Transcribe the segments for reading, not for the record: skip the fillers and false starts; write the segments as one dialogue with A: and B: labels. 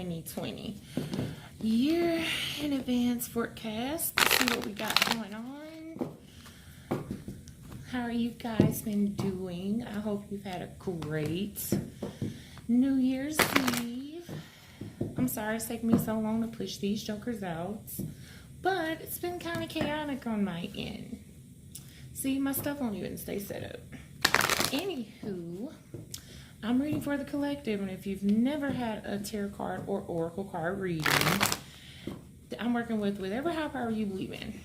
A: 2020. Year in advance forecast. Let's see what we got going on. How are you guys been doing? I hope you've had a great New Year's Eve. I'm sorry it's taking me so long to push these jokers out, but it's been kind of chaotic on my end. See, my stuff won't even stay set up. Anywho, I'm reading for the collective, and if you've never had a tarot card or oracle card reading, I'm working with whatever high power you believe in.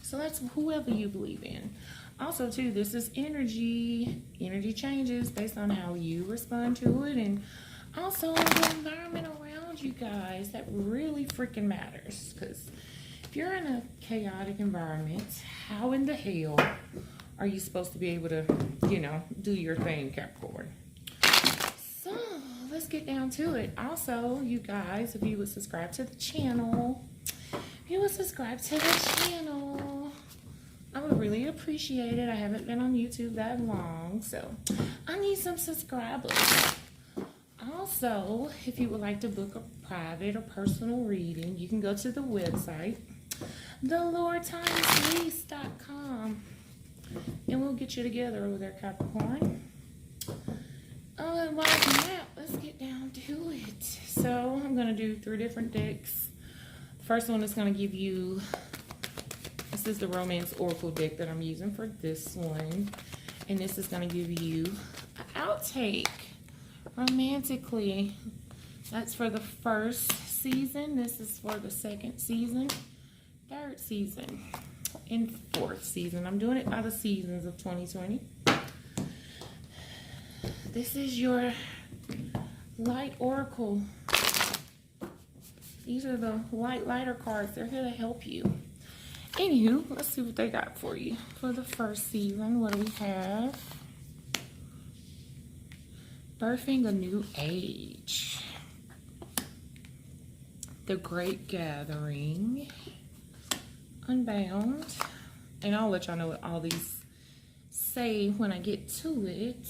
A: So that's whoever you believe in. Also, too, this is energy. Energy changes based on how you respond to it, and also the environment around you guys. That really freaking matters, because if you're in a chaotic environment, how in the hell are you supposed to be able to, do your thing, Capricorn? So, let's get down to it. Also, you guys, if you would subscribe to the channel, I would really appreciate it. I haven't been on YouTube that long, so I need some subscribers. Also, if you would like to book a private or personal reading, you can go to the website, theloretimeslease.com, and we'll get you together over there, Capricorn. And while that, let's get down to it. So I'm going to do 3 different decks. The first one is going to give you, this is the Romance Oracle deck that I'm using for this one. And this is going to give you an outtake romantically. That's for the first season. This is for the second season, third season, and fourth season. I'm doing it by the seasons of 2020. This is your light oracle. These are the lighter cards. They're here to help you. Anywho, let's see what they got for you. For the first season, what do we have? Birthing a new age. The Great Gathering. Unbound. And I'll let y'all know what all these say when I get to it.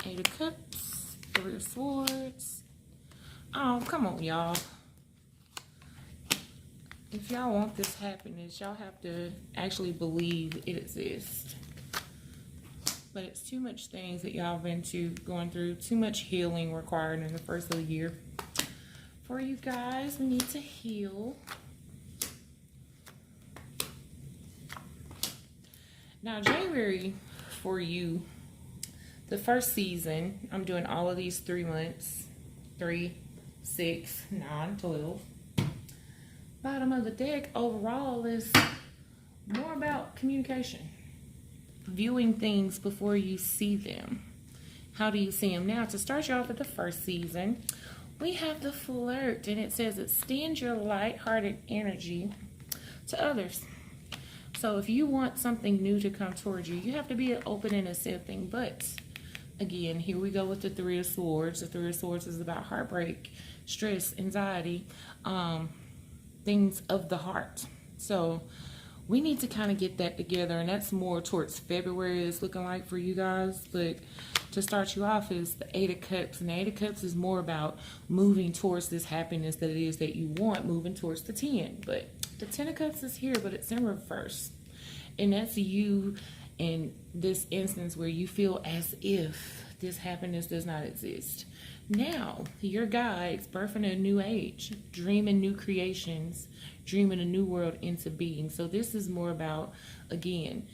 A: Eight of Cups, 3 of Swords. Oh, come on, y'all. If y'all want this happiness, y'all have to actually believe it exists. But it's too much things that y'all been going through, too much healing required in the first of the year. For you guys, we need to heal. Now, January for you, the first season, I'm doing all of these 3 months. 3, 6, 9, 12. Bottom of the deck overall is more about communication. Viewing things before you see them. How do you see them? Now, to start you off with the first season, we have the Flirt, and it says extend your light-hearted energy to others. So if you want something new to come towards you, you have to be open and accepting. But again, here we go with the 3 of Swords. The 3 of Swords is about heartbreak, stress, anxiety, things of the heart. So we need to kind of get that together, and that's more towards February it's looking like for you guys. But to start you off is the 8 of Cups, and the 8 of Cups is more about moving towards this happiness that it is that you want, moving towards the 10. But the 10 of Cups is here, but it's in reverse, and that's you in this instance where you feel as if this happiness does not exist. Now, your guides birthing a new age, dreaming new creations, dreaming a new world into being. So this is more about, again,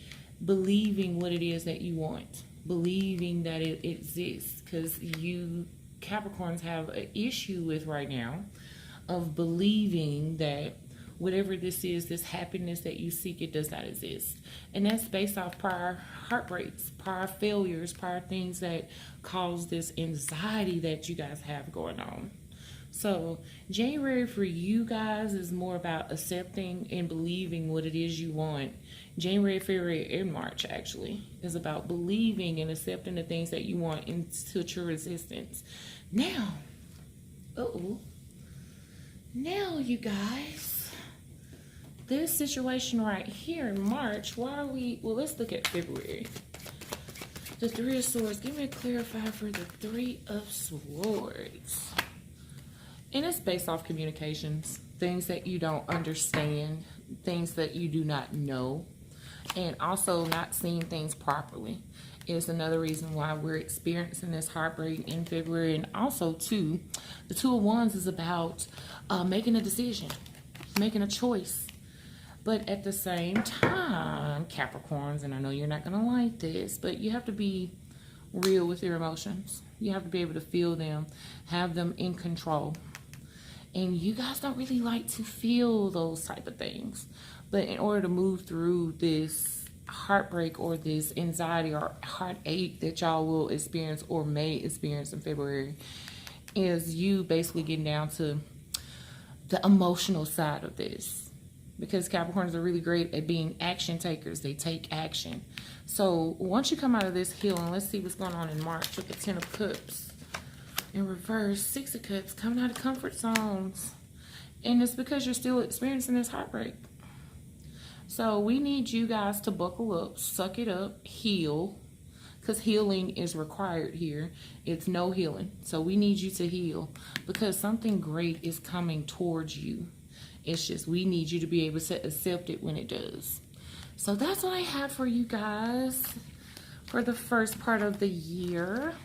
A: believing what it is that you want, believing that it exists, because you Capricorns have an issue with right now of believing that whatever this is, this happiness that you seek, it does not exist. And that's based off prior heartbreaks, prior failures, prior things that cause this anxiety that you guys have going on. So January for you guys is more about accepting and believing what it is you want. January, February, and March actually is about believing and accepting the things that you want into true resistance. Now, now you guys, this situation right here in March, why are we, well, let's look at February. The Three of Swords, give me a clarifier for the Three of Swords. And it's based off communications, things that you don't understand, things that you do not know, and also not seeing things properly is another reason why we're experiencing this heartbreak in February. And also, too, the Two of Wands is about making a decision, making a choice. But at the same time, Capricorns, and I know you're not going to like this, but you have to be real with your emotions. You have to be able to feel them, have them in control. And you guys don't really like to feel those type of things. But in order to move through this heartbreak or this anxiety or heartache that y'all will experience or may experience in February, is you basically getting down to the emotional side of this. Because Capricorns are really great at being action takers. They take action. So once you come out of this healing, let's see what's going on in March with the Ten of Cups. In reverse, Six of Cups, coming out of comfort zones. And it's because you're still experiencing this heartbreak. So we need you guys to buckle up, suck it up, heal. Because healing is required here. It's no healing. So we need you to heal. Because something great is coming towards you. It's just we need you to be able to accept it when it does. So that's what I have for you guys for the first part of the year.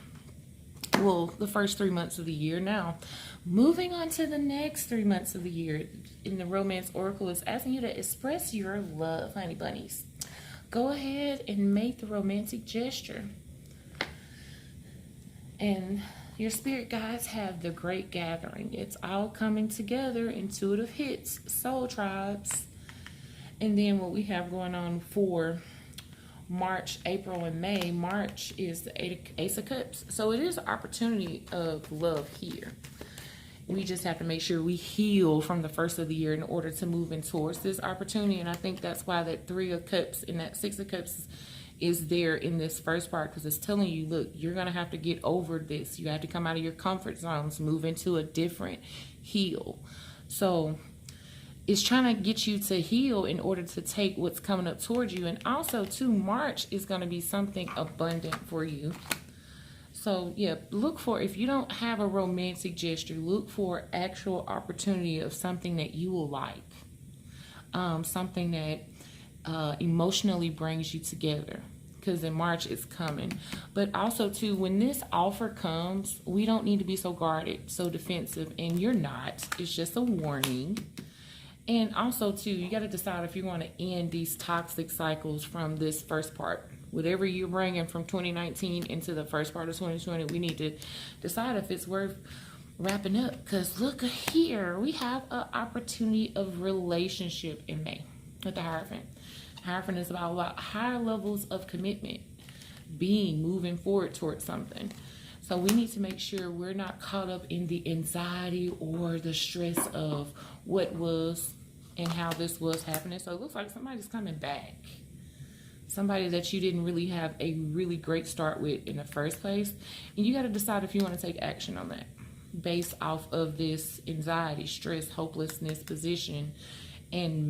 A: Well, the first 3 months of the year. Now, moving on to the next 3 months of the year, in the Romance Oracle is asking you to express your love, honey bunnies. Go ahead and make the romantic gesture. And your spirit guides have the Great Gathering. It's all coming together, intuitive hits, soul tribes. And then what we have going on for March, April, and May. March is the Ace of Cups. So it is an opportunity of love here. We just have to make sure we heal from the first of the year in order to move in towards this opportunity. And I think that's why that Three of Cups and that Six of Cups is there in this first part, because it's telling you, look, you're going to have to get over this. You have to come out of your comfort zones, move into a different heal. So it's trying to get you to heal in order to take what's coming up towards you. And also, too, March is going to be something abundant for you. So, yeah, look for, if you don't have a romantic gesture, look for actual opportunity of something that you will like. Something that emotionally brings you together. Because in March it's coming. But also, too, when this offer comes, we don't need to be so guarded, so defensive. And you're not. It's just a warning. And also, too, you got to decide if you want to end these toxic cycles from this first part. Whatever you're bringing from 2019 into the first part of 2020, we need to decide if it's worth wrapping up. Because look here, we have an opportunity of relationship in May with the Hierophant. Hierophant is about higher levels of commitment, moving forward towards something. So we need to make sure we're not caught up in the anxiety or the stress of what was and how this was happening. So it looks like somebody's coming back. Somebody that you didn't really have a really great start with in the first place. And you got to decide if you want to take action on that based off of this anxiety, stress, hopelessness position in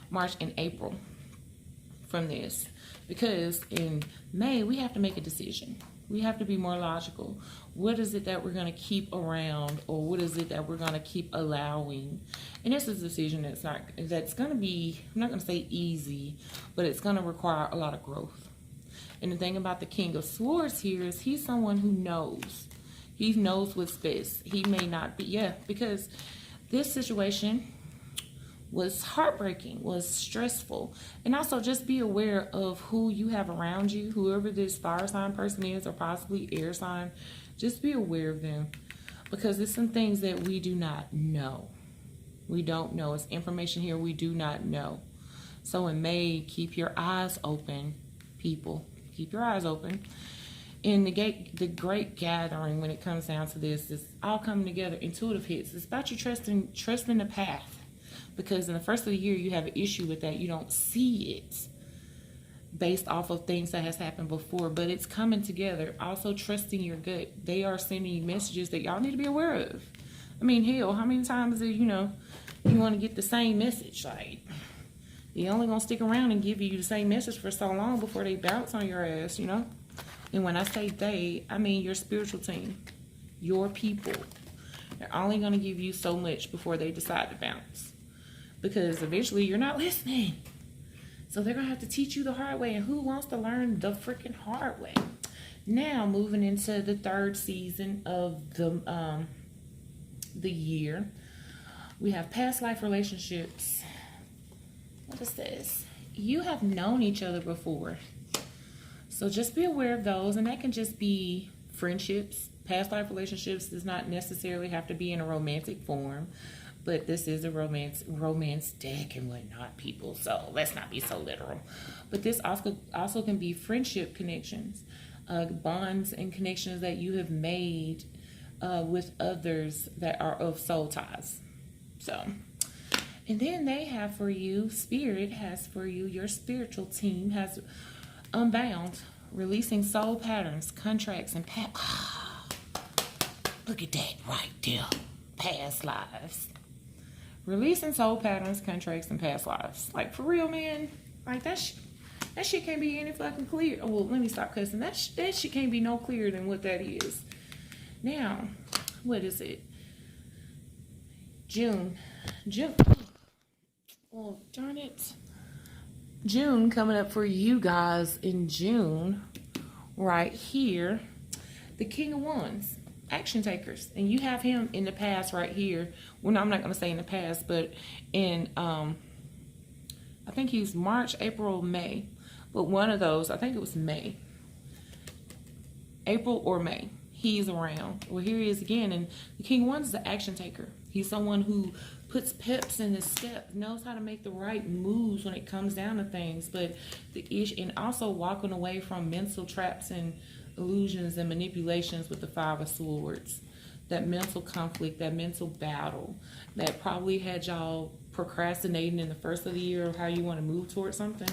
A: March and April from this. Because in May, we have to make a decision. We have to be more logical. What is it that we're going to keep around, or what is it that we're going to keep allowing? And this is a decision that's going to be, I'm not going to say easy, but it's going to require a lot of growth. And the thing about the King of Swords here is he's someone who knows. He knows what's best. He may not be, because this situation was heartbreaking, was stressful. And also just be aware of who you have around you, whoever this fire sign person is, or possibly air sign. Just be aware of them, because there's some things that we do not know. We don't know. It's information here we do not know. So in May, keep your eyes open, people. Keep your eyes open. In the Great Gathering, when it comes down to this, it's all coming together. Intuitive hits. It's about you trusting the path. Because in the first of the year, you have an issue with that. You don't see it based off of things that has happened before. But it's coming together. Also, trusting your gut. They are sending you messages that y'all need to be aware of. I mean, hell, how many times did, you want to get the same message. Like, they only gonna stick around and give you the same message for so long before they bounce on your ass, you know? And when I say they, I mean your spiritual team, your people. They're only gonna give you so much before they decide to bounce. Because eventually you're not listening. So they're gonna have to teach you the hard way. And who wants to learn the freaking hard way? Now, moving into the third season of the year, we have past life relationships. What is this? You have known each other before. So just be aware of those. And that can just be friendships. Past life relationships does not necessarily have to be in a romantic form. But this is a romance deck and whatnot, people. So let's not be so literal. But this also can be friendship connections. Bonds and connections that you have made with others that are of soul ties. So... and then they have for you, Spirit has for you, your spiritual team has Unbound, releasing soul patterns, contracts, and look at that right there. Past lives. Releasing soul patterns, contracts, and past lives. Like, for real, man. Like, that shit can't be any fucking clear. Oh, well, let me stop cussing. That shit can't be no clearer than what that is. Now, what is it? June. Well, darn it. June coming up for you guys in June. Right here. The King of Wands. Action takers. And you have him in the past right here. Well, no, I'm not going to say in the past, but in, I think he's March, April, May. But one of those, I think it was May. April or May. He's around. Well, here he is again. And the King of Wands is an action taker. He's someone who puts peps in his step, knows how to make the right moves when it comes down to things, but and also walking away from mental traps and illusions and manipulations with the Five of Swords. That mental conflict, that mental battle that probably had y'all procrastinating in the first of the year of how you want to move towards something.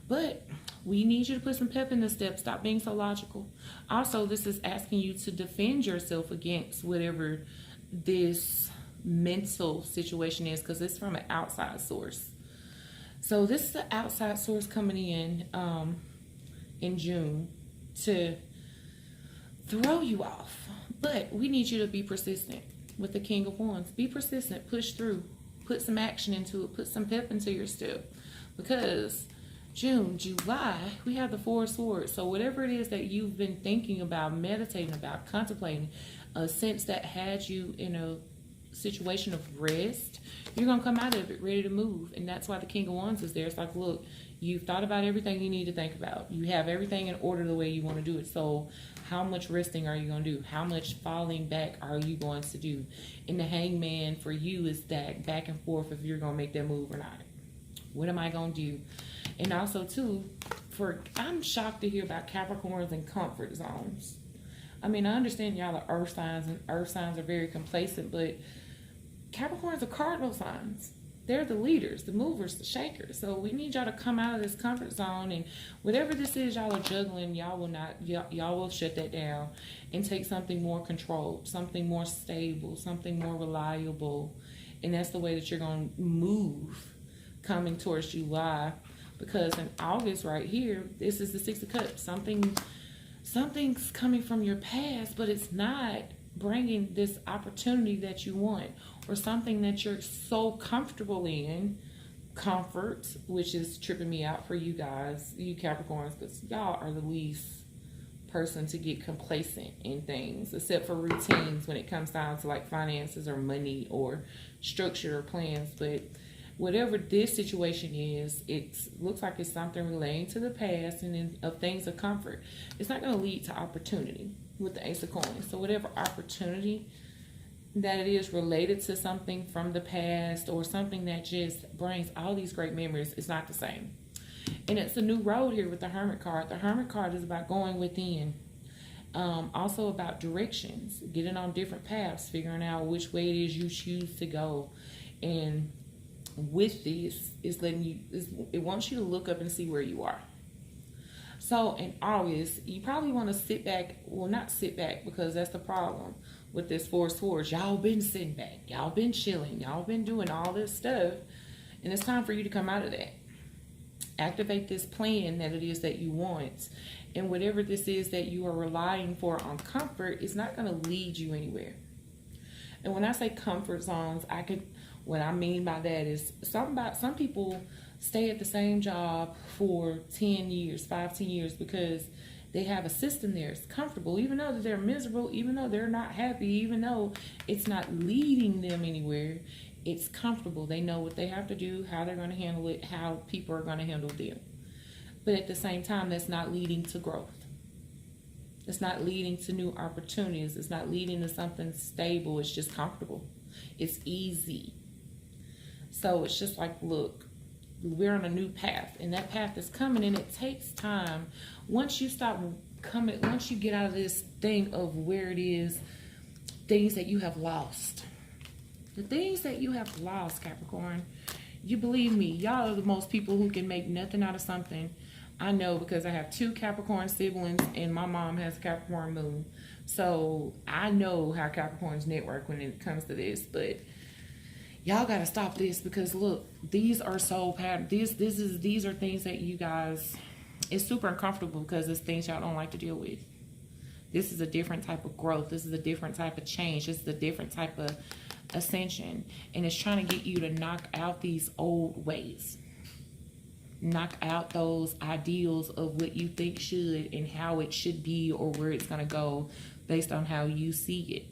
A: But we need you to put some pep in the step. Stop being so logical. Also, this is asking you to defend yourself against whatever this mental situation is, because it's from an outside source. So this is the outside source coming in June to throw you off. But we need you to be persistent with the King of Wands. Be persistent, push through, put some action into it, put some pep into your step. Because June, July, we have the Four of Swords. So whatever it is that you've been thinking about, meditating about, contemplating, a sense that had you in a situation of rest, you're going to come out of it ready to move. And that's why the King of Wands is there. It's like, look, you've thought about everything you need to think about. You have everything in order the way you want to do it. So how much resting are you going to do? How much falling back are you going to do? And the Hangman for you is that back and forth if you're going to make that move or not. What am I going to do? And also, too, I'm shocked to hear about Capricorns and comfort zones. I mean, I understand y'all are earth signs, and earth signs are very complacent, but Capricorns are cardinal signs. They're the leaders, the movers, the shakers. So we need y'all to come out of this comfort zone, and whatever this is y'all are juggling, y'all will shut that down and take something more controlled, something more stable, something more reliable. And that's the way that you're going to move coming towards July. Because in August right here, this is the Six of Cups. Something's coming from your past, but it's not bringing this opportunity that you want, or something that you're so comfortable in. Comfort, which is tripping me out for you guys, you Capricorns, because y'all are the least person to get complacent in things, except for routines when it comes down to like finances or money or structure or plans. But whatever this situation is, it looks like it's something relating to the past and of things of comfort. It's not going to lead to opportunity with the Ace of Coins. So whatever opportunity that it is related to something from the past or something that just brings all these great memories, it's not the same. And it's a new road here with the Hermit card. The Hermit card is about going within. Also about directions, getting on different paths, figuring out which way it is you choose to go. And with this, it wants you to look up and see where you are. So in August, you probably want to sit back. Well, not sit back, because that's the problem. with this Four of Swords. Y'all been sitting back. Y'all been chilling. Y'all been doing all this stuff. And it's time for you to come out of that. Activate this plan that it is that you want. And whatever this is that you are relying for on comfort, it's not going to lead you anywhere. And when I say comfort zones, what I mean by that is some people stay at the same job for 10 years, 10 years, because they have a system there. It's comfortable, even though they're miserable, even though they're not happy, even though it's not leading them anywhere. It's comfortable. They know what they have to do, how they're going to handle it, how people are going to handle them. But at the same time, that's not leading to growth. It's not leading to new opportunities. It's not leading to something stable. It's just comfortable. It's easy. So it's just like, look, we're on a new path, and that path is coming, and it takes time. Once you get out of this thing of where it is, things that you have lost. The things that you have lost, Capricorn, you believe me, y'all are the most people who can make nothing out of something. I know, because I have 2 Capricorn siblings, and my mom has a Capricorn moon. So I know how Capricorns network when it comes to this, but y'all got to stop this, because look, these are soul patterns. These are things that you guys, it's super uncomfortable because it's things y'all don't like to deal with. This is a different type of growth. This is a different type of change. This is a different type of ascension, and it's trying to get you to knock out these old ways, knock out those ideals of what you think should and how it should be, or where it's going to go based on how you see it.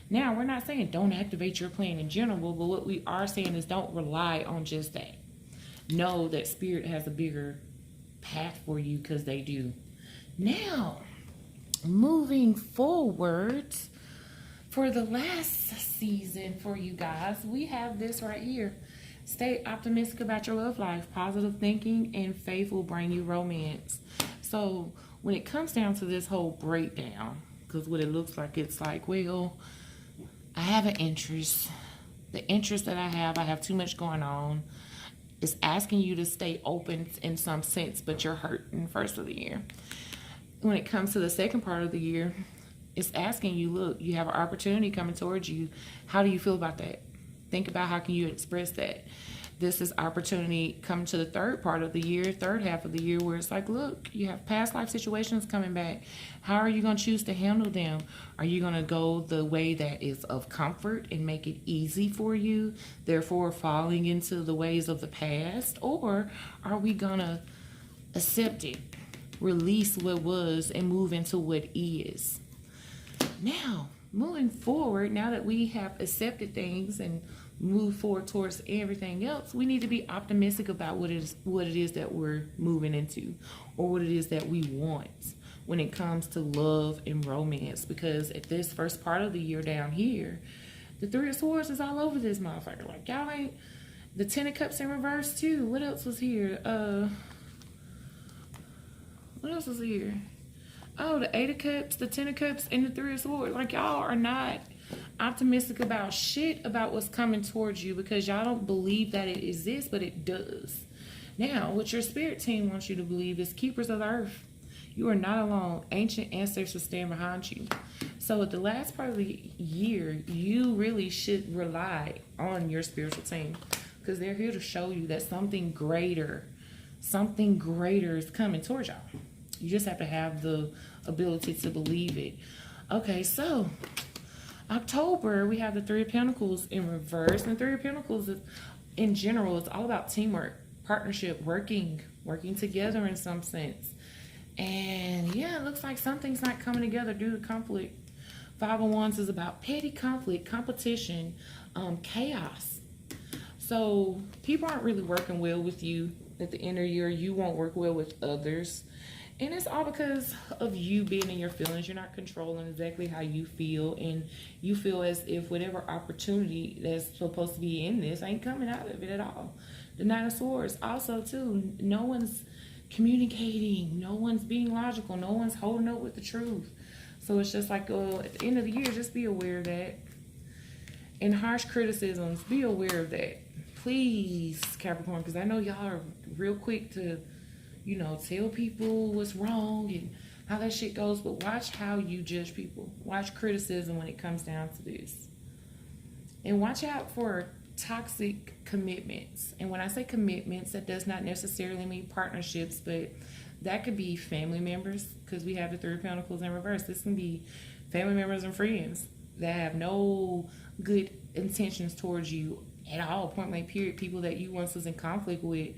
A: Now, we're not saying don't activate your plan in general, but what we are saying is don't rely on just that. Know that Spirit has a bigger path for you, because they do. Now, moving forward, for the last season for you guys, we have this right here. Stay optimistic about your love life. Positive thinking and faith will bring you romance. So when it comes down to this whole breakdown, because what it looks like, it's like, well, I have an interest. The interest that I have too much going on. It's asking you to stay open in some sense, but you're hurt in the first of the year. When it comes to the second part of the year, it's asking you, look, you have an opportunity coming towards you. How do you feel about that? Think about how can you express that. This is opportunity coming to the third part of the year, third half of the year, where it's like, look, you have past life situations coming back. How are you going to choose to handle them? Are you going to go the way that is of comfort and make it easy for you, therefore falling into the ways of the past? Or are we going to accept it, release what was, and move into what is? Now, moving forward, now that we have accepted things and moved forward towards everything else, we need to be optimistic about what it is that we're moving into, or what it is that we want when it comes to love and romance. Because at this first part of the year down here, the 3 of Swords is all over this motherfucker. Like, y'all ain't, the 10 of Cups in reverse too. What else was here? What else was here? Oh, the 8 of Cups, the 10 of Cups, and the 3 of Swords. Like, y'all are not optimistic about shit about what's coming towards you, because y'all don't believe that it exists, but it does. Now, what your spirit team wants you to believe is keepers of the earth. You are not alone. Ancient ancestors stand behind you. So at the last part of the year, you really should rely on your spiritual team, because they're here to show you that something greater is coming towards y'all. You just have to have the ability to believe it. Okay, so October, we have the 3 of Pentacles in reverse. And the 3 of Pentacles is, in general, it's all about teamwork, partnership, working together in some sense. And yeah, it looks like something's not coming together due to conflict. 5 of Wands is about petty conflict, competition, chaos. So people aren't really working well with you at the end of the year. You won't work well with others. And it's all because of you being in your feelings. You're not controlling exactly how you feel. And you feel as if whatever opportunity that's supposed to be in this ain't coming out of it at all. The 9 of Swords also too. No one's communicating. No one's being logical. No one's holding up with the truth. So it's just like, at the end of the year, just be aware of that. And harsh criticisms, be aware of that. Please, Capricorn, because I know y'all are real quick to, tell people what's wrong and how that shit goes, but watch how you judge people. Watch criticism when it comes down to this. And watch out for toxic commitments. And when I say commitments, that does not necessarily mean partnerships, but that could be family members, because we have the Three of Pentacles in reverse. This can be family members and friends that have no good intentions towards you at all, point blank period. People that you once was in conflict with,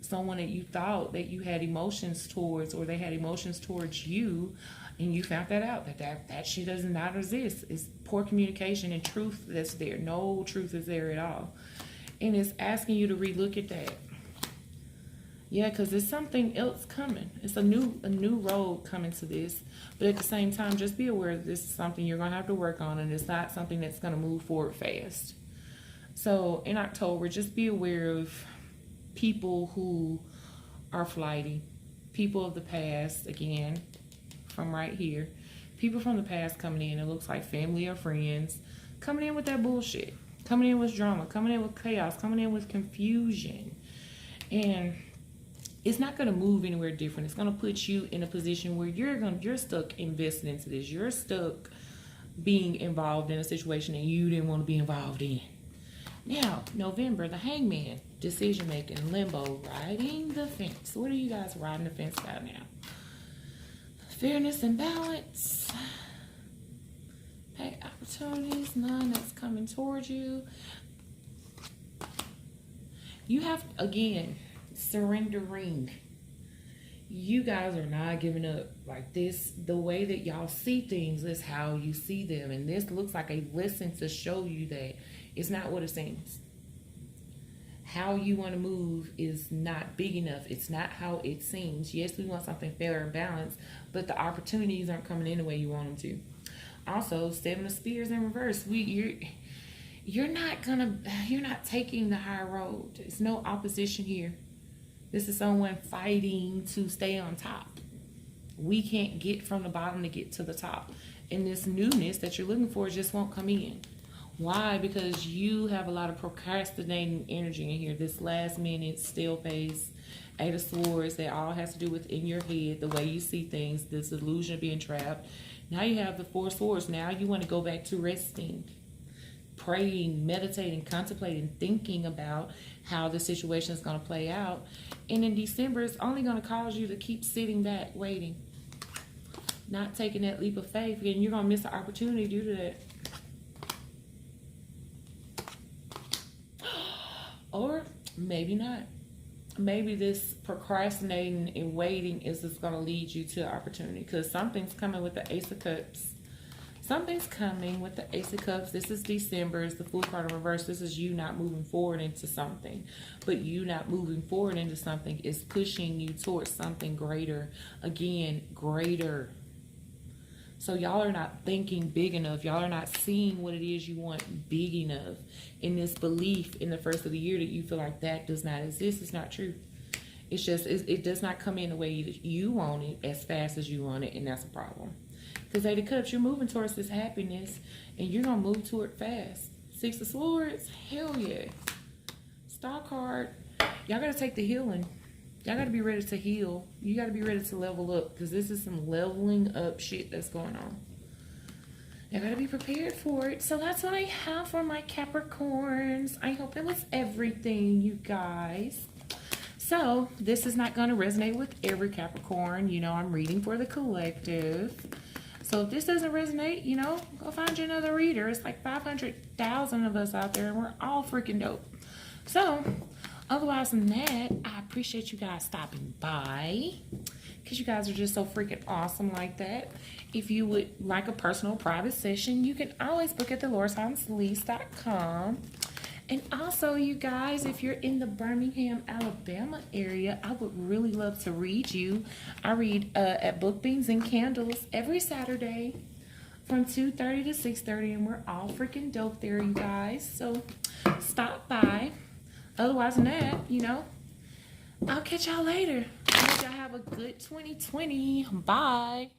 A: someone that you thought that you had emotions towards, or they had emotions towards you, and you found that out, that shit does not exist. It's poor communication and truth that's there. No truth is there at all. And it's asking you to relook at that. Yeah, because there's something else coming. It's a new road coming to this. But at the same time, just be aware that this is something you're going to have to work on, and it's not something that's going to move forward fast. So in October, just be aware of people who are flighty. People of the past, again, from right here. People from the past coming in. It looks like family or friends coming in with that bullshit. Coming in with drama. Coming in with chaos. Coming in with confusion. And it's not going to move anywhere different. It's going to put you in a position where you're stuck investing into this. You're stuck being involved in a situation that you didn't want to be involved in. Now, November, the Hangman, decision making, limbo, riding the fence. What are you guys riding the fence about now? Fairness and balance. Hey, opportunities, none that's coming towards you. You have, again, surrendering. You guys are not giving up. Like this, the way that y'all see things is how you see them. And this looks like a lesson to show you that it's not what it seems. How you want to move is not big enough. It's not how it seems. Yes, we want something fair and balanced, but the opportunities aren't coming in the way you want them to. Also, Seven of Spears in reverse. You're not taking the high road. There's no opposition here. This is someone fighting to stay on top. We can't get from the bottom to get to the top. And this newness that you're looking for just won't come in. Why? Because you have a lot of procrastinating energy in here. This last minute, still pace, Eight of Swords, that all has to do with in your head, the way you see things, this illusion of being trapped. Now you have the Four of Swords. Now you want to go back to resting, praying, meditating, contemplating, thinking about how the situation is going to play out. And in December, it's only going to cause you to keep sitting back, waiting, not taking that leap of faith, and you're going to miss the opportunity due to that. Or maybe not. Maybe this procrastinating and waiting is just going to lead you to opportunity, because something's coming with the Ace of Cups. Something's coming with the Ace of Cups. This is December. It's the Fool card in reverse. This is you not moving forward into something. But you not moving forward into something is pushing you towards something greater. Again, greater. So y'all are not thinking big enough. Y'all are not seeing what it is you want big enough. In this belief in the first of the year that you feel like that does not exist, it's not true. It's just, it does not come in the way you want it, as fast as you want it, and that's a problem. Because Eight of Cups, you're moving towards this happiness, and you're going to move toward it fast. Six of Swords, hell yeah. Star card, y'all got to take the healing. Y'all got to be ready to heal. You got to be ready to level up, because this is some leveling up shit that's going on. Y'all got to be prepared for it. So that's what I have for my Capricorns. I hope that was everything, you guys. So this is not going to resonate with every Capricorn. You know, I'm reading for the collective. So if this doesn't resonate, you know, go find you another reader. It's like 500,000 of us out there, and we're all freaking dope. So otherwise than that, I appreciate you guys stopping by, because you guys are just so freaking awesome like that. If you would like a personal private session, you can always book at theLaurisHansLease.com. And also, you guys, if you're in the Birmingham, Alabama area, I would really love to read you. I read at Book Beans and Candles every Saturday from 2:30 to 6:30, and we're all freaking dope there, you guys. So stop by. Otherwise than that, you know, I'll catch y'all later. I hope y'all have a good 2020. Bye.